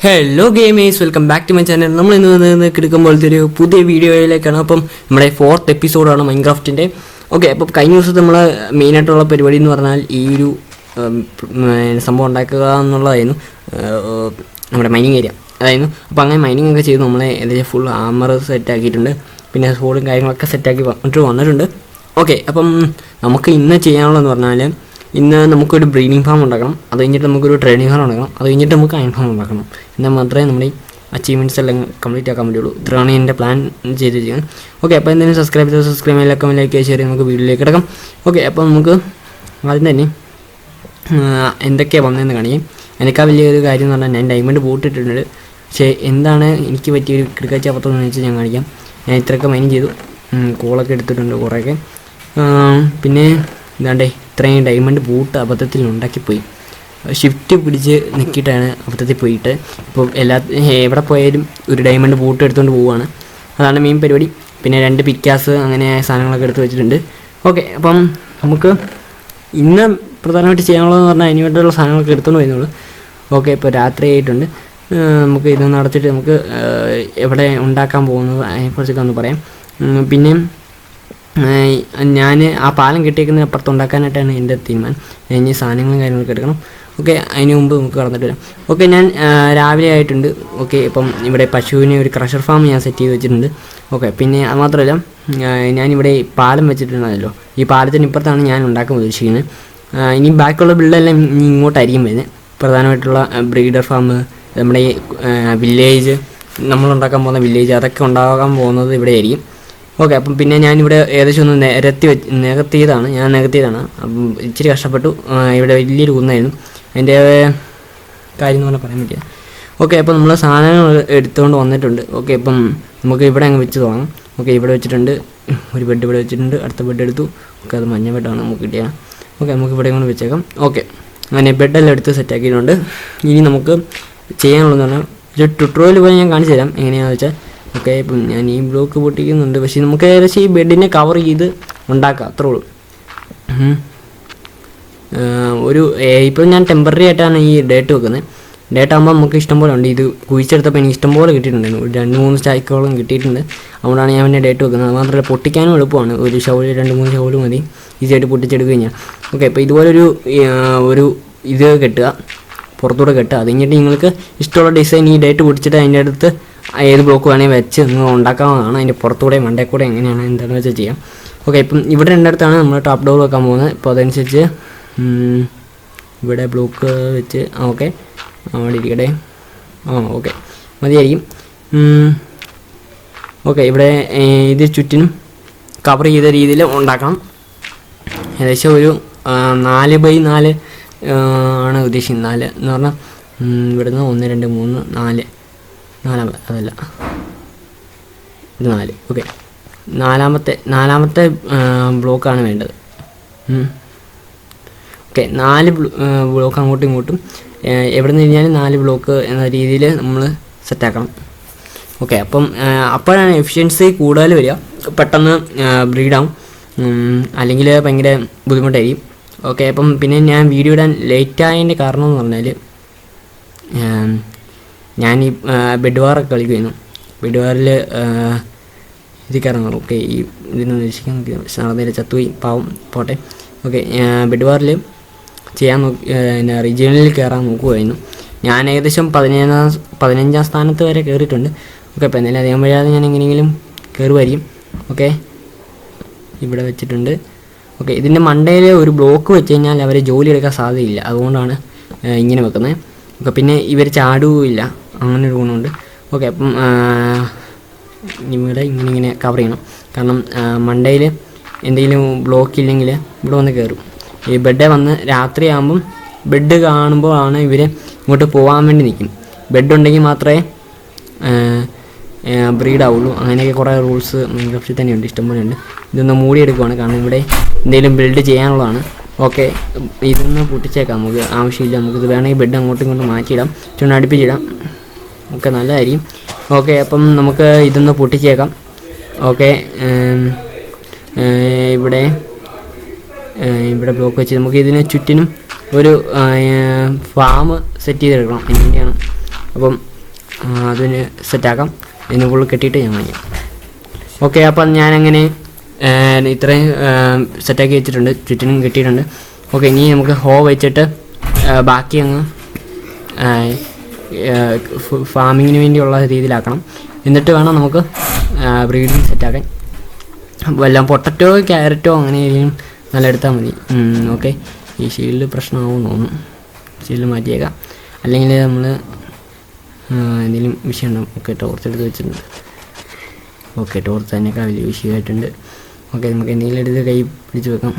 Hello gamers, welcome back to my channel. നമ്മൾ ഇന്ന് കിടക്കുമ്പോഴത്തെ ഒരു പുതിയ വീഡിയോയിലേക്കാണ്. അപ്പം നമ്മുടെ 4th എപ്പിസോഡാണ് മൈൻക്രാഫ്റ്റിൻ്റെ. ഓക്കെ, അപ്പം കഴിഞ്ഞ ദിവസത്തെ നമ്മൾ മെയിനായിട്ടുള്ള പരിപാടി എന്ന് പറഞ്ഞാൽ ഈ ഒരു സംഭവം ഉണ്ടാക്കുക എന്നുള്ളതായിരുന്നു, നമ്മുടെ മൈനിങ് ഏരിയ അതായിരുന്നു. അപ്പോൾ അങ്ങനെ മൈനിങ് ഒക്കെ ചെയ്ത് നമ്മളെ ഏകദേശം ഫുൾ ആമർ സെറ്റാക്കിയിട്ടുണ്ട്, പിന്നെ സോളും കാര്യങ്ങളൊക്കെ സെറ്റാക്കി വന്നിട്ടുണ്ട്. ഓക്കെ, അപ്പം നമുക്ക് ഇന്ന് ചെയ്യാനുള്ളതെന്ന് പറഞ്ഞാൽ ഇന്ന് നമുക്കൊരു ബ്രീഡിംഗ് ഫാം ഉണ്ടാക്കണം, അത് കഴിഞ്ഞിട്ട് നമുക്കൊരു ട്രേഡിംഗ് ഫാം ഉണ്ടാക്കണം, അത് കഴിഞ്ഞിട്ട് നമുക്ക് അയൺ ഫാം ഉണ്ടാക്കണം. എന്നാൽ മാത്രമേ നമ്മുടെ ഈ അച്ചീവ്മെൻറ്റ്സ് എല്ലാം കംപ്ലീറ്റ് ആക്കാൻ വേണ്ടിയുള്ളൂ. ഇത്രയാണ് എൻ്റെ പ്ലാൻ ചെയ്ത് ചെയ്യുന്നത്. ഓക്കെ, അപ്പോൾ എന്തെങ്കിലും സബ്സ്ക്രൈബ് ചെയ്യാൻ ലൈക്ക് ഷെയർ നമുക്ക് വീഡിയോയിലേക്ക് കിടക്കാം. ഓക്കെ, അപ്പോൾ നമുക്ക് ആദ്യം തന്നെ എന്തൊക്കെയാണ് വന്നതെന്ന് കാണിക്കും. എനിക്കാ വലിയൊരു കാര്യം എന്ന് പറഞ്ഞാൽ ഞാൻ ഡയമണ്ട് ബൂട്ടിട്ടിട്ടുണ്ട്. പക്ഷേ എന്താണ് എനിക്ക് പറ്റിയൊരു കിടക്കാച്ച അബദ്ധമെന്ന് വെച്ചാൽ ഞാൻ കാണിക്കാം. ഞാൻ ഇത്രയൊക്കെ മൈനിങ് ചെയ്തു, കോളൊക്കെ എടുത്തിട്ടുണ്ട് കുറേയൊക്കെ. പിന്നെ എന്താണ്ടേ ഇത്രയും ഡയമണ്ട് ബൂട്ട് അബദ്ധത്തിൽ ഉണ്ടാക്കിപ്പോയി. ഷിഫ്റ്റ് പിടിച്ച് നിൽക്കിയിട്ടാണ് അബദ്ധത്തിൽ പോയിട്ട്. ഇപ്പോൾ എവിടെ പോയാലും ഒരു ഡയമണ്ട് ബൂട്ട് എടുത്തുകൊണ്ട് പോവുകയാണ്. അതാണ് മെയിൻ പരിപാടി. പിന്നെ 2 പിക്കാസ് അങ്ങനെ സാധനങ്ങളൊക്കെ എടുത്ത് വെച്ചിട്ടുണ്ട്. ഓക്കെ, അപ്പം നമുക്ക് ഇന്ന് പ്രധാനമായിട്ട് ചെയ്യാനുള്ളതെന്ന് പറഞ്ഞാൽ അതിന് വേണ്ടിയുള്ള സാധനങ്ങളൊക്കെ എടുത്തുകൊണ്ട് വരുന്നുള്ളൂ. ഓക്കെ, ഇപ്പോൾ രാത്രി ആയിട്ടുണ്ട്. നമുക്ക് ഇതൊന്ന് അടച്ചിട്ട് നമുക്ക് എവിടെ ഉണ്ടാക്കാൻ പോകുന്നത് അതിനെക്കുറിച്ചൊക്കെ ഒന്ന് പറയാം. പിന്നെ ഞാൻ ആ പാലം കെട്ടിയേക്കുന്നതിന് അപ്പുറത്ത് ഉണ്ടാക്കാനായിട്ടാണ് എൻ്റെ തീരുമാനം. ഇനി സാധനങ്ങളും കാര്യങ്ങളൊക്കെ എടുക്കണം. ഓക്കെ, അതിന് മുമ്പ് നമുക്ക് കടന്നിട്ട് വരാം. ഓക്കെ, ഞാൻ രാവിലെ ആയിട്ടുണ്ട്. ഓക്കെ, ഇപ്പം ഇവിടെ പശുവിനെ ഒരു ക്രഷർ ഫാം ഞാൻ സെറ്റ് ചെയ്ത് വെച്ചിട്ടുണ്ട്. ഓക്കെ, പിന്നെ അത് മാത്രമല്ല ഞാനിവിടെ പാലം വെച്ചിട്ടുണ്ടല്ലോ, ഈ പാലത്തിന് ഇപ്പുറത്താണ് ഞാൻ ഉണ്ടാക്കാൻ ഉദ്ദേശിക്കുന്നത്. ഇനി ബാക്കിയുള്ള ബിൽഡെല്ലാം ഇനി ഇങ്ങോട്ടായിരിക്കും വരുന്നത്. പ്രധാനമായിട്ടുള്ള ബ്രീഡർ ഫാം, നമ്മുടെ ഈ വില്ലേജ്, നമ്മളുണ്ടാക്കാൻ പോകുന്ന വില്ലേജ്, അതൊക്കെ ഉണ്ടാകാൻ പോകുന്നത് ഇവിടെ ആയിരിക്കും. ഓക്കെ, അപ്പം പിന്നെ ഞാനിവിടെ ഏകദേശം ഒന്ന് നികത്തിയതാണ്. അപ്പം ഇച്ചിരി കഷ്ടപ്പെട്ടു. ഇവിടെ വലിയൊരു കുന്നായിരുന്നു, അതിൻ്റെ കാര്യം എന്ന് പറഞ്ഞാൽ പറയാൻ പറ്റില്ല. ഓക്കെ, അപ്പോൾ നമ്മൾ സാധനങ്ങൾ എടുത്തുകൊണ്ട് വന്നിട്ടുണ്ട്. ഓക്കെ, ഇപ്പം നമുക്ക് ഇവിടെ അങ്ങ് വെച്ച് തുടങ്ങാം. ഓക്കെ, ഇവിടെ വെച്ചിട്ടുണ്ട്, ഒരു ബെഡ് ഇവിടെ വെച്ചിട്ടുണ്ട്, അടുത്ത ബെഡ് എടുത്തു. ഓക്കെ, അത് മഞ്ഞ ബെഡാണ് നമുക്ക് കിട്ടിയത്. ഓക്കെ, നമുക്ക് ഇവിടെ കൊണ്ട് വെച്ചേക്കാം. ഓക്കെ, അങ്ങനെ ബെഡെല്ലാം എടുത്ത് സെറ്റാക്കിയിട്ടുണ്ട്. ഇനി നമുക്ക് ചെയ്യാനുള്ളതെന്ന് പറഞ്ഞാൽ ഒരു ട്യൂട്ടോറിയൽ പോലെ ഞാൻ കാണിച്ചു തരാം എങ്ങനെയാണെന്ന് വെച്ചാൽ. ഓക്കെ, ഇപ്പം ഞാൻ ഈ ബ്ലോക്ക് പൊട്ടിക്കുന്നുണ്ട്, പക്ഷേ നമുക്ക് ഏകദേശം ഈ ബെഡിനെ കവർ ചെയ്ത് ഉണ്ടാക്കാം, അത്രേ ഉള്ളൂ. ഇപ്പം ഞാൻ ടെമ്പററി ആയിട്ടാണ് ഈ ഡേറ്റ് വെക്കുന്നത്. ഡേറ്റ് ആകുമ്പോൾ നമുക്ക് ഇഷ്ടംപോലെ ഉണ്ട്. ഇത് കുഴിച്ചെടുത്തപ്പോൾ എനിക്ക് ഇഷ്ടംപോലെ കിട്ടിയിട്ടുണ്ടായിരുന്നു, 2-3 സ്റ്റാക്കോളം കിട്ടിയിട്ടുണ്ട്. അതുകൊണ്ടാണ് ഞാൻ പിന്നെ ഡേറ്റ് വെക്കുന്നത്. അത് മാത്രമല്ല പൊട്ടിക്കാനും എളുപ്പമാണ്. ഒരു ഷവൽ 2-3 ഷവൽ മതി ഈസിയായിട്ട് പൊട്ടിച്ചെടുക്കുക കഴിഞ്ഞാൽ. ഓക്കെ, അപ്പോൾ ഇതുപോലൊരു ഇത് കെട്ടുക, പുറത്തൂടെ കെട്ടുക. അത് കഴിഞ്ഞിട്ട് നിങ്ങൾക്ക് ഇഷ്ടമുള്ള ഡിസൈൻ ഈ ഡേറ്റ് പൊട്ടിച്ചിട്ട് അതിൻ്റെ അടുത്ത് ഏത് ബ്ലോക്ക് വേണമെങ്കിൽ വെച്ച് നിങ്ങൾ ഉണ്ടാക്കാവുന്നതാണ്. അതിൻ്റെ പുറത്തൂടെ മണ്ടേക്കൂടെ എങ്ങനെയാണ് എന്താണെന്ന് വെച്ചാൽ ചെയ്യാം. ഓക്കെ, ഇപ്പം ഇവിടെ രണ്ടിടത്താണ് നമ്മൾ ടോപ്പ് ഡോർ വെക്കാൻ പോകുന്നത്. ഇപ്പോൾ അതനുസരിച്ച് ഇവിടെ ബ്ലോക്ക് വെച്ച് ഓക്കെ അവിടെ ഇരിക്കട്ടെ. ഓക്കെ, മതിയായിരിക്കും. ഓക്കെ, ഇവിടെ ഇത് ചുറ്റിനും കവർ ചെയ്ത രീതിയിൽ ഉണ്ടാക്കണം. ഏകദേശം ഒരു 4x4 ആണ് ഉദ്ദേശിക്കുന്നത്. 4 എന്ന് പറഞ്ഞാൽ ഇവിടുന്ന് 1 2 3 4 അതല്ല, ഇത് 4. ഓക്കെ, നാലാമത്തെ ബ്ലോക്കാണ് വേണ്ടത്. ഓക്കെ, 4 ബ്ലോക്ക് അങ്ങോട്ടും ഇങ്ങോട്ടും എവിടെ നിന്ന് കഴിഞ്ഞാലും 4 ബ്ലോക്ക് എന്ന രീതിയിൽ നമ്മൾ സെറ്റാക്കണം. ഓക്കെ, അപ്പം അപ്പോഴാണ് എഫിഷ്യൻസി കൂടുതൽ വരിക, പെട്ടെന്ന് ബ്രീഡാവും, അല്ലെങ്കിൽ ഭയങ്കര ബുദ്ധിമുട്ടായിരിക്കും. ഓക്കെ, അപ്പം പിന്നെ ഞാൻ വീഡിയോ ഇടാൻ ലേറ്റായതിൻ്റെ കാരണം എന്ന് പറഞ്ഞാൽ ഞാൻ ഈ ബെഡ് വാറൊക്കെ കളിക്കുമായിരുന്നു. ബെഡ് വാറിൽ ഇത് കയറാൻ. ഓക്കെ, ഈ ഇതിന് ഉദ്ദേശിക്കാൻ നടന്നില്ല, ചത്തുപോയി, പാവം, പോട്ടെ. ഓക്കെ, ബെഡ് വാറിൽ ചെയ്യാൻ പിന്നെ റീജിയണിൽ കയറാൻ നോക്കുമായിരുന്നു. ഞാൻ ഏകദേശം 15ാം സ്ഥാനത്ത് വരെ കയറിയിട്ടുണ്ട്. ഓക്കെ, അപ്പോൾ എന്തായാലും അധികം വഴിയാതെ ഞാൻ എങ്ങനെയെങ്കിലും കയറുമായിരിക്കും. ഓക്കെ, ഇവിടെ വെച്ചിട്ടുണ്ട്. ഓക്കെ, ഇതിൻ്റെ മണ്ടയിൽ ഒരു ബ്ലോക്ക് വെച്ച് കഴിഞ്ഞാൽ അവർ ജോലി എടുക്കാൻ സാധ്യതയില്ല, അതുകൊണ്ടാണ് ഇങ്ങനെ വെക്കുന്നത്. ഓക്കെ, പിന്നെ ഇവർ ചാടുകയില്ല, അങ്ങനൊരു ഗുണമുണ്ട്. ഓക്കെ, അപ്പം ഇവിടെ ഇങ്ങനെ കവർ ചെയ്യണം. കാരണം മണ്ടയിൽ എന്തെങ്കിലും ബ്ലോക്ക് ഇല്ലെങ്കിൽ ഇവിടെ വന്ന് കയറും. ഈ ബെഡ് വന്ന് രാത്രിയാകുമ്പം ബെഡ് കാണുമ്പോഴാണ് ഇവർ ഇങ്ങോട്ട് പോകാൻ വേണ്ടി നിൽക്കും. ബെഡ് ഉണ്ടെങ്കിൽ മാത്രമേ ബ്രീഡാവുള്ളൂ. അങ്ങനെയൊക്കെ കുറേ റൂൾസ് മൈൻക്രാഫ്റ്റിൽ തന്നെയുണ്ട്, ഇഷ്ടംപോലെ ഉണ്ട്. ഇതൊന്ന് മൂടിയെടുക്കുവാണ്, കാരണം ഇവിടെ എന്തെങ്കിലും ബിൽഡ് ചെയ്യാനുള്ളതാണ്. ഓക്കെ, ഇതൊന്ന് പൊട്ടിച്ചേക്കാം, നമുക്ക് ആവശ്യമില്ല. നമുക്കിത് വേണമെങ്കിൽ ബെഡ് അങ്ങോട്ടും ഇങ്ങോട്ടും മാറ്റിയിടാം, ചുവന്ന അടുപ്പിച്ചിടാം. ഓക്കെ, നല്ലതായിരിക്കും. ഓക്കെ, അപ്പം നമുക്ക് ഇതൊന്ന് പൊട്ടിച്ചേക്കാം. ഓക്കെ, ഇവിടെ ബ്ലോക്ക് വെച്ച് നമുക്ക് ഇതിന് ചുറ്റിനും ഒരു ഫാം സെറ്റ് ചെയ്തെടുക്കണം. എങ്ങനെയാണ് അപ്പം അതിന് സെറ്റാക്കാം. ഇതിന് ഫുള്ള് കെട്ടിയിട്ട് ഞാൻ കാണിക്കാം. ഓക്കെ, അപ്പം ഞാനങ്ങനെ ഇത്രയും സെറ്റാക്കി വെച്ചിട്ടുണ്ട്, ചുറ്റിനും കെട്ടിയിട്ടുണ്ട്. ഓക്കെ, ഇനി നമുക്ക് ഹോ വെച്ചിട്ട് ബാക്കി അങ്ങ് ഫാമിങ്ങിന് വേണ്ടിയുള്ള രീതിയിലാക്കണം. എന്നിട്ട് വേണം നമുക്ക് ബ്രീഡിങ് സെറ്റാക്കാൻ. വല്ല പൊട്ടറ്റോ ക്യാരറ്റോ അങ്ങനെ ഏതെങ്കിലും നല്ല എടുത്താൽ മതി. ഓക്കെ, ഈ ഷീൽഡ് പ്രശ്നമാകുമെന്ന് തോന്നുന്നു. ഷീൽഡ് മാറ്റിയേക്കാം, അല്ലെങ്കിൽ നമ്മൾ എന്തെങ്കിലും വിഷയം ഉണ്ടാകും. ഓക്കെ, ടോർച്ച് എടുത്ത് വെച്ചിട്ടുണ്ട്. ഓക്കെ, ടോർച്ച് തന്നെയൊക്കെ വലിയ വിഷയമായിട്ടുണ്ട്. ഓക്കെ, നമുക്ക് എന്തെങ്കിലും എടുത്ത് കൈ പിടിച്ച് വെക്കാം.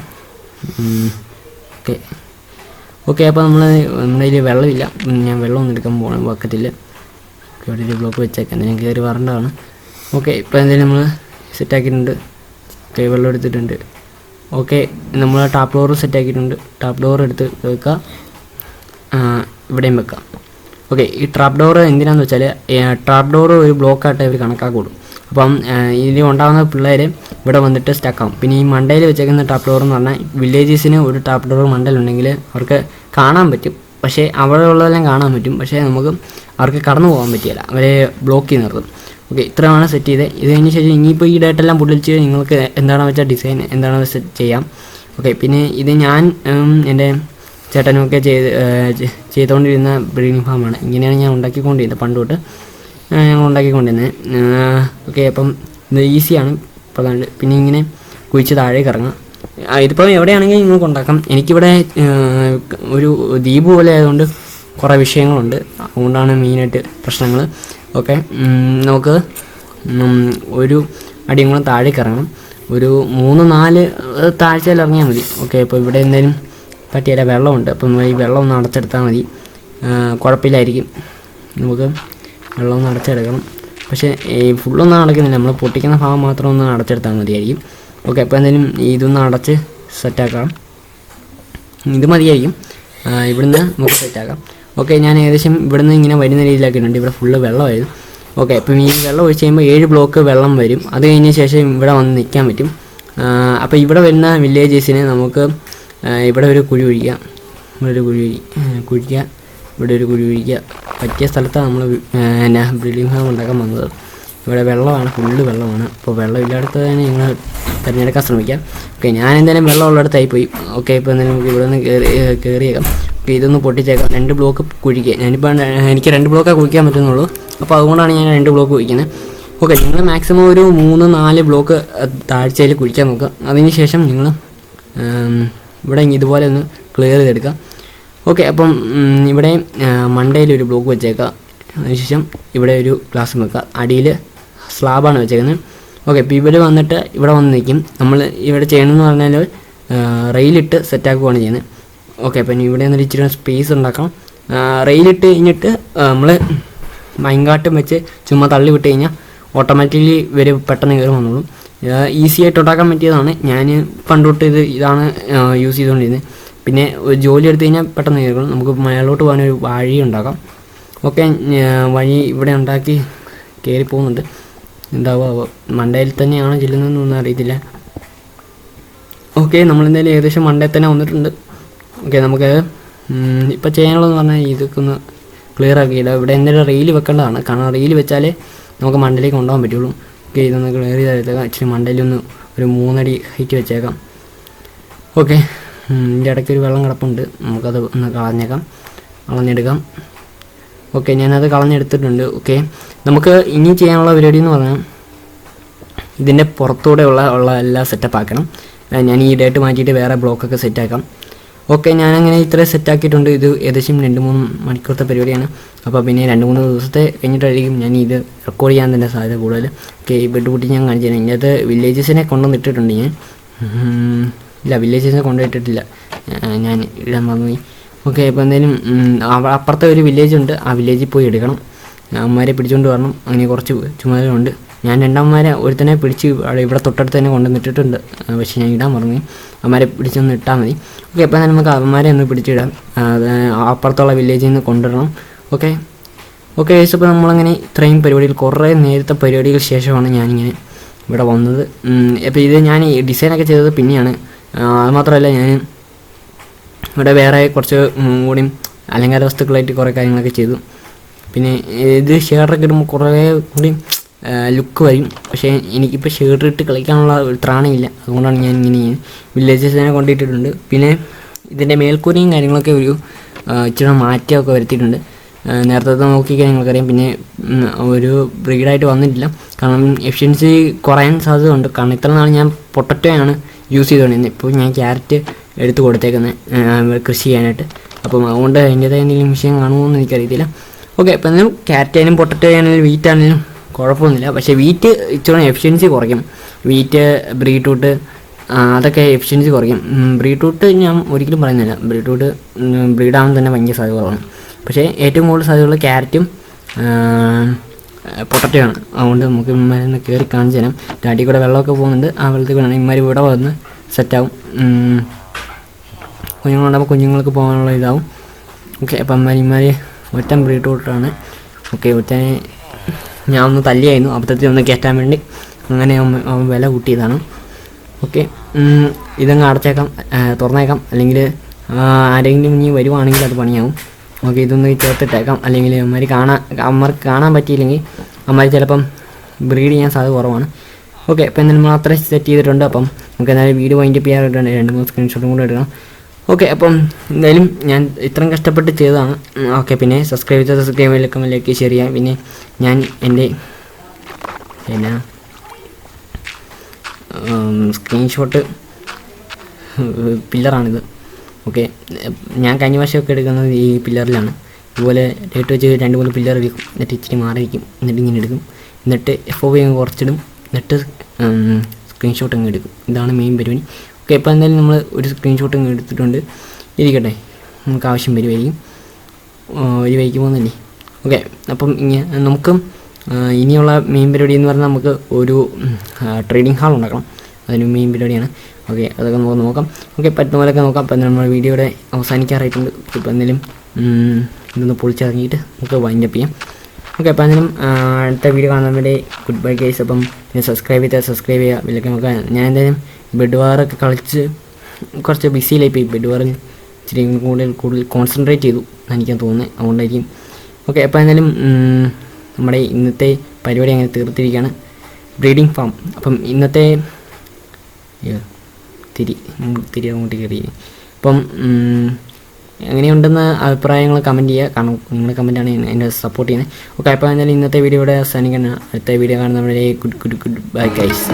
ഓക്കെ ഓക്കെ അപ്പോൾ നമ്മുടെ കയ്യിൽ വെള്ളമില്ല. ഞാൻ വെള്ളമൊന്നും എടുക്കാൻ പോകണം ബക്കറ്റിൽ. ഇവിടെ ഒരു ബ്ലോക്ക് വെച്ചേക്കാം, ഞാൻ കയറി വരേണ്ടതാണ്. ഓക്കെ, ഇപ്പോൾ എന്തെങ്കിലും നമ്മൾ സെറ്റാക്കിയിട്ടുണ്ട്. ഓക്കെ, വെള്ളം എടുത്തിട്ടുണ്ട്. ഓക്കെ, നമ്മൾ ടാപ്പ് ഡോർ സെറ്റാക്കിയിട്ടുണ്ട്. ടാപ്പ് ഡോർ എടുത്ത് വെക്കുക, ഇവിടെയും വെക്കാം. ഓക്കെ, ഈ ട്രാപ്പ് ഡോർ എന്തിനാണെന്ന് വെച്ചാൽ ട്രാപ്പ് ഡോർ ഒരു ബ്ലോക്കായിട്ട് ഇവർ കണക്കാക്കുള്ളൂ. അപ്പം ഇതിൽ ഉണ്ടാകുന്ന പിള്ളേർ ഇവിടെ വന്നിട്ട് സ്റ്റക്കാവും. പിന്നെ ഈ മണ്ടയിൽ വെച്ചേക്കുന്ന ടാപ്പ് ഡോർ എന്ന് പറഞ്ഞാൽ വില്ലേജസിന് ഒരു ടാപ്പ് ഡോർ മണ്ടയിലുണ്ടെങ്കിൽ അവർക്ക് കാണാൻ പറ്റും. പക്ഷേ അവിടെ ഉള്ളതെല്ലാം കാണാൻ പറ്റും, പക്ഷേ നമുക്ക് അവർക്ക് കടന്നു പോകാൻ പറ്റില്ല, അവരെ ബ്ലോക്ക് ചെയ്ത് നിർത്തും. ഓക്കെ, ഇത്രയാണ് സെറ്റ് ചെയ്തത്. ഇത് കഴിഞ്ഞ ശേഷം ഇനിയിപ്പോൾ ഈ ഡേറ്റെല്ലാം പൊളിച്ച് നിങ്ങൾക്ക് എന്താണെന്ന് വെച്ചാൽ ഡിസൈൻ എന്താണെന്ന് വെച്ചാൽ ചെയ്യാം. ഓക്കെ, പിന്നെ ഇത് ഞാൻ എൻ്റെ ചേട്ടനുമൊക്കെ ചെയ്തുകൊണ്ടിരുന്ന ബ്രീഡിംഗ് ഫാമാണ്. ഇങ്ങനെയാണ് ഞാൻ ഉണ്ടാക്കിക്കൊണ്ടിരുന്നത്, പണ്ട് തൊട്ട് ഞങ്ങൾ ഉണ്ടാക്കിക്കൊണ്ടിരുന്നത്. ഓക്കെ, അപ്പം ഇത് ഈസിയാണ് പ്രധാനം. പിന്നെ ഇങ്ങനെ കുഴിച്ച് താഴേക്ക് ഇറങ്ങാം. ഇതിപ്പോൾ എവിടെയാണെങ്കിലും നിങ്ങൾക്ക് ഉണ്ടാക്കാം. എനിക്കിവിടെ ഒരു ദ്വീപ് പോലെ ആയതുകൊണ്ട് കുറേ വിഷയങ്ങളുണ്ട്, അതുകൊണ്ടാണ് മെയിനായിട്ട് പ്രശ്നങ്ങൾ. ഓക്കെ, നമുക്ക് ഒരു അടിയും കൂടെ താഴേക്ക് ഇറങ്ങണം. ഒരു 3-4 താഴ്ചയിൽ ഇറങ്ങിയാൽ മതി. ഓക്കെ, അപ്പോൾ ഇവിടെ എന്തെങ്കിലും പറ്റിയാൽ വെള്ളമുണ്ട്, അപ്പം ഈ വെള്ളം ഒന്ന് അടച്ചെടുത്താൽ മതി, കുഴപ്പമില്ലായിരിക്കും. നമുക്ക് വെള്ളം ഒന്ന് അടച്ചെടുക്കണം. പക്ഷേ ഈ ഫുള്ളൊന്നും അടയ്ക്കുന്നില്ല, നമ്മൾ പൊട്ടിക്കുന്ന ഭാഗം മാത്രം ഒന്ന് അടച്ചെടുത്താൽ മതിയായിരിക്കും. ഓക്കെ, അപ്പോൾ എന്തായാലും ഇതൊന്ന് അടച്ച് സെറ്റാക്കാം. ഇത് മതിയായിരിക്കും, ഇവിടുന്ന് നമുക്ക് സെറ്റാക്കാം. ഓക്കെ, ഞാൻ ഏകദേശം ഇവിടുന്ന് ഇങ്ങനെ വരുന്ന രീതിയിലാക്കിയിട്ടുണ്ട്. ഇവിടെ ഫുള്ള് വെള്ളമായിരുന്നു. ഓക്കെ, അപ്പം ഈ വെള്ളം ഒഴിച്ച് കഴിയുമ്പോൾ 7 ബ്ലോക്ക് വെള്ളം വരും. അത് കഴിഞ്ഞ ശേഷം ഇവിടെ വന്ന് നിൽക്കാൻ പറ്റും. അപ്പോൾ ഇവിടെ വരുന്ന വില്ലേജസിന് നമുക്ക് ഇവിടെ ഒരു കുഴി ഒഴിക്കാം. ഇവിടെ ഒരു കുഴിക്കുക, ഇവിടെ ഒരു കുഴി ഒഴിക്കുക. പറ്റിയ സ്ഥലത്താണ് നമ്മൾ ബ്രീഡിംഗ് ഫാം ഉണ്ടാക്കാൻ വന്നത്. ഇവിടെ വെള്ളമാണ്, ഫുള്ള് വെള്ളമാണ്. അപ്പോൾ വെള്ളം ഇല്ലാത്ത തന്നെ ഞങ്ങൾ തിരഞ്ഞെടുക്കാൻ ശ്രമിക്കാം. ഓക്കെ, ഞാൻ എന്തായാലും വെള്ളം ഉള്ളിടത്തായി പോയി. ഓക്കെ, ഇപ്പോൾ എന്തായാലും നമുക്ക് ഇവിടെ നിന്ന് കയറിയേക്കാം. ഓക്കെ, ഇതൊന്ന് പൊട്ടിച്ചേക്കാം. 2 ബ്ലോക്ക് കുഴിക്കുക. ഞാനിപ്പോൾ എനിക്ക് 2 ബ്ലോക്കേ കുഴിക്കാൻ പറ്റുന്നുള്ളൂ, അപ്പോൾ അതുകൊണ്ടാണ് ഞാൻ 2 ബ്ലോക്ക് കുഴിക്കുന്നത്. ഓക്കെ, നിങ്ങൾ മാക്സിമം ഒരു 3-4 ബ്ലോക്ക് താഴ്ചയിൽ കുഴിക്കാൻ നോക്കുക. അതിന് ശേഷം നിങ്ങൾ ഇവിടെ ഇതുപോലെ ഒന്ന് ക്ലിയർ ചെയ്തെടുക്കുക. ഓക്കെ, അപ്പം ഇവിടെ മണ്ടയിൽ ഒരു ബ്ലോക്ക് വെച്ചേക്കുക. അതിനുശേഷം ഇവിടെ ഒരു ഗ്ലാസ് വെക്കുക. അടിയിൽ സ്ലാബാണ് വെച്ചേക്കുന്നത്. ഓക്കെ, ഇപ്പോൾ ഇവർ വന്നിട്ട് ഇവിടെ വന്ന് നിൽക്കും. നമ്മൾ ഇവിടെ ചെയ്യണമെന്ന് പറഞ്ഞാൽ റെയിലിട്ട് സെറ്റാക്കുകയാണ് ചെയ്യുന്നത്. ഓക്കെ, അപ്പം ഇവിടെ നിന്നൊരു ഇച്ചിരി സ്പേസ് ഉണ്ടാക്കണം. റെയിലിട്ട് കഴിഞ്ഞിട്ട് നമ്മൾ മൈൻകാട്ടും വെച്ച് ചുമ്മാ തള്ളി വിട്ട് കഴിഞ്ഞാൽ ഓട്ടോമാറ്റിക്കലി ഇവർ പെട്ടെന്ന് കയറി വന്നോളും. ഈസി ആയിട്ട് ഉണ്ടാക്കാൻ പറ്റിയതാണ്. ഞാൻ പണ്ടോട്ട് ഇതാണ് യൂസ് ചെയ്തുകൊണ്ടിരുന്നത്. പിന്നെ ഒരു ജോലി എടുത്തു കഴിഞ്ഞാൽ പെട്ടെന്ന് കയറും. നമുക്ക് മേലോട്ട് പോകാനൊരു വഴി ഉണ്ടാക്കാം. ഓക്കെ, വഴി ഇവിടെ ഉണ്ടാക്കി കയറി പോകുന്നുണ്ട്. എന്താവുക മണ്ടയിൽ തന്നെയാണ് ചെല്ലുന്നതെന്നൊന്നും അറിയത്തില്ല. ഓക്കെ, നമ്മളെന്തായാലും ഏകദേശം മണ്ടയിൽ തന്നെ വന്നിട്ടുണ്ട്. ഓക്കെ, നമുക്ക് ഇപ്പോൾ ചെയ്യാനുള്ളതെന്ന് പറഞ്ഞാൽ ഇതൊക്കെ ഒന്ന് ക്ലിയർ ആക്കിയില്ല. ഇവിടെ എന്തെങ്കിലും റെയിൽ വെക്കേണ്ടതാണ്, കാരണം റെയിൽ വെച്ചാലേ നമുക്ക് മണ്ടയിലേക്ക് കൊണ്ടുപോകാൻ പറ്റുള്ളൂ. ഓക്കെ, ഇതൊന്ന് ക്ലിയർ ചെയ്തെടുത്തേക്കാം. ഇച്ചിരി മണ്ടയിലൊന്ന് ഒരു 3 അടി ഹൈറ്റ് വെച്ചേക്കാം. ഓക്കെ, ഇതിൻ്റെ ഇടയ്ക്ക് ഒരു വെള്ളം കിടപ്പുണ്ട്, നമുക്കത് ഒന്ന് കളഞ്ഞെടുക്കാം. ഓക്കെ, ഞാനത് കളഞ്ഞെടുത്തിട്ടുണ്ട്. ഓക്കെ, നമുക്ക് ഇനി ചെയ്യാനുള്ള പരിപാടി എന്ന് പറഞ്ഞാൽ ഇതിൻ്റെ പുറത്തൂടെ ഉള്ള എല്ലാം സെറ്റപ്പ് ആക്കണം. ഞാൻ ഈ ഡേറ്റ് മാറ്റിയിട്ട് വേറെ ബ്ലോക്കൊക്കെ സെറ്റാക്കാം. ഓക്കെ, ഞാനങ്ങനെ ഇത്രയും സെറ്റാക്കിയിട്ടുണ്ട്. ഇത് ഏകദേശം 2-3 മണിക്കൂറത്തെ പരിപാടിയാണ്. അപ്പോൾ പിന്നെ 2-3 ദിവസത്തെ കഴിഞ്ഞിട്ടായിരിക്കും ഞാൻ ഇത് റെക്കോർഡ് ചെയ്യാൻ തന്നെ സാധ്യത കൂടുതൽ. ഓക്കെ, ഈ ബെഡ് കൂട്ടി ഞാൻ കാണിച്ചു തരാം. ഇതിനകത്ത് വില്ലേജസിനെ കൊണ്ടുവന്നിട്ടിട്ടുണ്ട് ഞാൻ. ഇല്ല, വില്ലേജസിനെ കൊണ്ടുപോയിട്ടിട്ടില്ല, ഞാൻ ഇടാൻ മറന്നുപോയി. ഓക്കെ, അപ്പോൾ എന്തായാലും അപ്പുറത്തെ ഒരു വില്ലേജ് ഉണ്ട്, ആ വില്ലേജിൽ പോയി എടുക്കണം. അമ്മമാരെ പിടിച്ചുകൊണ്ട് വരണം. അങ്ങനെ കുറച്ച് ചുമതലയുണ്ട്. ഞാൻ 2 അമ്മമാരെ ഒരുത്തനെ പിടിച്ച് ഇവിടെ തൊട്ടടുത്ത് തന്നെ കൊണ്ടുവന്നിട്ടിട്ടുണ്ട്, പക്ഷേ ഞാൻ ഇടാൻ മറന്നു. അമ്മമാരെ പിടിച്ചൊന്ന് ഇട്ടാൽ മതി. ഓക്കെ, അപ്പോൾ നമുക്ക് അമ്മമാരെ ഒന്ന് പിടിച്ചിടാം. അപ്പുറത്തുള്ള വില്ലേജിൽ നിന്ന് കൊണ്ടുവരണം. ഓക്കെ ഇപ്പോൾ നമ്മളങ്ങനെ ഇത്രയും പരിപാടികൾ, കുറേ നേരത്തെ പരിപാടികൾ ശേഷമാണ് ഞാനിങ്ങനെ ഇവിടെ വന്നത്. അപ്പോൾ ഇത് ഞാൻ ഈ ഡിസൈനൊക്കെ ചെയ്തത് പിന്നെയാണ്. അതുമാത്രമല്ല, ഞാൻ ഇവിടെ വേറെ കുറച്ച് കൂടി അലങ്കാര വസ്തുക്കളായിട്ട് കുറേ കാര്യങ്ങളൊക്കെ ചെയ്തു. പിന്നെ ഇത് ഷെയറൊക്കെ ഇടുമ്പോൾ കുറേ കൂടി ലുക്ക് വരും. പക്ഷേ എനിക്കിപ്പോൾ ഷെയർ ഇട്ട് കളിക്കാനുള്ള ത്രാണമില്ല, അതുകൊണ്ടാണ് ഞാൻ ഇങ്ങനെ വില്ലേജസിനെ കൊണ്ടിട്ടിട്ടുണ്ട്. പിന്നെ ഇതിൻ്റെ മേൽക്കൂരയും കാര്യങ്ങളൊക്കെ ഒരു ഇച്ചിരി മാറ്റമൊക്കെ വരുത്തിയിട്ടുണ്ട്. നേരത്തെ നോക്കിക്കാൻ നിങ്ങൾക്കറിയാം. പിന്നെ ഒരു ബ്രീഡായിട്ട് വന്നിട്ടില്ല, കാരണം എഫിഷ്യൻസി കുറയാൻ സാധ്യതയുണ്ട്. കാരണം ഇത്ര നാൾ ഞാൻ പൊട്ടറ്റോയാണ് യൂസ് ചെയ്തുകൊണ്ടിരുന്നത്. ഇപ്പോൾ ഞാൻ ക്യാരറ്റ് എടുത്ത് കൊടുത്തേക്കുന്നത് കൃഷി ചെയ്യാനായിട്ട്. അപ്പം അതുകൊണ്ട് അതിൻ്റേതായ എന്തെങ്കിലും വിഷയം കാണുമോയെന്ന് എനിക്കറിയത്തില്ല. ഓക്കെ, അപ്പോൾ എന്നാലും ക്യാരറ്റ് ആയാലും പൊട്ടറ്റോ ആണെങ്കിലും വീറ്റ് ആണെങ്കിലും കുഴപ്പമൊന്നുമില്ല. പക്ഷേ വീറ്റ് ഇച്ചിരി എഫിഷ്യൻസി കുറയ്ക്കും. വീറ്റ് ബീറ്റ്റൂട്ട് അതൊക്കെ എഫിഷ്യൻസി കുറയ്ക്കും. ബീറ്റ്റൂട്ട് ഞാൻ ഒരിക്കലും പറയുന്നില്ല, ബീറ്റ്റൂട്ട് ബ്രീഡാവാൻ തന്നെ ഭയങ്കര സാധ്യത കുറവാണ്. പക്ഷേ ഏറ്റവും കൂടുതൽ സാധ്യതയുള്ള ക്യാരറ്റും പൊട്ടറ്റോയാണ്. അതുകൊണ്ട് നമുക്ക് ഇമ്മാരിന്ന് കയറി കാണിച്ചു തരാം. ഡാഡി കൂടെ വെള്ളമൊക്കെ പോകുന്നുണ്ട്, ആ വെള്ളത്തിൽ വേണം ഇമ്മാരി ഇവിടെ വന്ന് സെറ്റാവും. കുഞ്ഞുങ്ങളുണ്ടാകുമ്പോൾ കുഞ്ഞുങ്ങൾക്ക് പോകാനുള്ള ഇതാവും. ഓക്കെ, അപ്പം ഇമ്മാരി ഒറ്റ ബീറ്റ്റൂട്ടാണ്. ഓക്കെ, ഒറ്റനെ ഞാൻ ഒന്ന് തല്ലിയായിരുന്നു, അബദ്ധത്തിൽ ഒന്ന് കയറ്റാൻ വേണ്ടി അങ്ങനെ വില കൂട്ടിയതാണ്. ഓക്കെ, ഇതങ്ങ് അടച്ചേക്കാം, തുറന്നേക്കാം, അല്ലെങ്കിൽ ആരെങ്കിലും ഇനി വരുവാണെങ്കിൽ അത് പണിയാവും. ഓക്കെ, ഇതൊന്ന് ചേർത്തിട്ടേക്കാം, അല്ലെങ്കിൽ അമ്മമാർക്ക് കാണാൻ പറ്റിയില്ലെങ്കിൽ അമ്മമാർ ചിലപ്പം ബ്രീഡ് ചെയ്യാൻ സാധ്യത കുറവാണ്. ഓക്കെ, അപ്പോൾ എന്തായാലും നമ്മൾ അത്ര സെറ്റ് ചെയ്തിട്ടുണ്ട്. അപ്പം നമുക്ക് എന്തായാലും വീഡിയോ വൈൻഡപ്പ് ചെയ്യാനായിട്ടുണ്ട്, 2-3 സ്ക്രീൻഷോട്ടും കൂടെ എടുക്കണം. ഓക്കെ, അപ്പം എന്തായാലും ഞാൻ ഇത്രയും കഷ്ടപ്പെട്ട് ചെയ്തതാണ്. ഓക്കെ, പിന്നെ സബ്സ്ക്രൈബ് കമൻറ്റിലേക്ക് ഷെയർ ചെയ്യാം. പിന്നെ ഞാൻ എൻ്റെ സ്ക്രീൻഷോട്ട് പില്ലറാണിത്. ഓക്കെ, ഞാൻ കഴിഞ്ഞ വർഷമൊക്കെ എടുക്കുന്നത് ഈ പില്ലറിലാണ്. ഇതുപോലെ ഡേറ്റ് വെച്ച് 2-3 പില്ലർ എടുക്കും, എന്നിട്ട് ഇച്ചിരി മാറിയിരിക്കും, എന്നിട്ട് ഇങ്ങനെ എടുക്കും, എന്നിട്ട് FOV കുറച്ചിടും, എന്നിട്ട് സ്ക്രീൻഷോട്ട് അങ്ങ് എടുക്കും. ഇതാണ് മെയിൻ പരിപാടി. ഓക്കെ, ഇപ്പോൾ എന്തായാലും നമ്മൾ ഒരു സ്ക്രീൻഷോട്ട് അങ്ങ് എടുത്തിട്ടുണ്ട്, ഇരിക്കട്ടെ, നമുക്ക് ആവശ്യം വരുമായിരിക്കും. ഒരു വൈക്ക് പോകുന്നില്ലേ. ഓക്കെ, അപ്പം നമുക്ക് ഇനിയുള്ള മെയിൻ പരിപാടി എന്ന് പറഞ്ഞാൽ നമുക്ക് ഒരു ട്രേഡിംഗ് ഹാൾ ഉണ്ടാക്കണം, അതിന് മെയിൻ പരിപാടിയാണ്. ഓക്കെ, അതൊക്കെ നമുക്ക് നോക്കാം. ഓക്കെ, പറ്റുന്ന പോലെയൊക്കെ നോക്കാം. അപ്പം നമ്മൾ വീഡിയോയുടെ അവസാനിക്കാറായിട്ടുണ്ട്. ഇപ്പോൾ എന്തെങ്കിലും ഇതൊന്ന് പൊളിച്ചിറങ്ങിയിട്ട് നമുക്ക് വൈൻഡപ്പ് ചെയ്യാം. ഓക്കെ, അപ്പോൾ എന്തെങ്കിലും അടുത്ത വീഡിയോ കാണുന്നവരുടെ ഗുഡ് ബൈ ഗൈസ്. അപ്പം പിന്നെ സബ്സ്ക്രൈബ് ചെയ്യുക, വിലൊക്കെ നോക്കാം. ഞാൻ എന്തായാലും ബെഡ് വാറൊക്കെ കളിച്ച് കുറച്ച് ബിസിയിലായി പോയി. ബെഡ് വാറിൽ ഇച്ചിരി കൂടുതൽ കോൺസെൻട്രേറ്റ് ചെയ്തു എനിക്ക് തോന്നുന്നത്, അതുകൊണ്ടായിരിക്കും. ഓക്കെ, അപ്പോൾ എന്തായാലും നമ്മുടെ ഇന്നത്തെ പരിപാടി അങ്ങനെ തീർത്തിരിക്കുകയാണ്, ബ്രീഡിംഗ് ഫാം. അപ്പം ഇന്നത്തെ തിരി അങ്ങോട്ട് കയറി. അപ്പം എങ്ങനെയുണ്ടെന്ന് അഭിപ്രായങ്ങൾ കമൻറ്റ് ചെയ്യുക, കാരണം നിങ്ങളുടെ കമൻറ്റാണ് എന്നെ സപ്പോർട്ട് ചെയ്യുന്നത്. ഓക്കെ, അപ്പോൾ എന്തായാലും ഇന്നത്തെ വീഡിയോയുടെ അവസാനിക്കണം. അടുത്ത വീഡിയോ കാണുന്നവരെ good bye guys.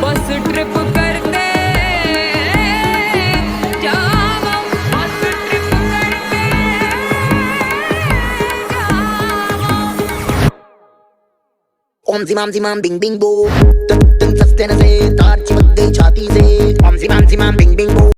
Om zimam bing bing bo, tum tum sastena se, tar chimak gay chati se. Om zimam bing bing bo.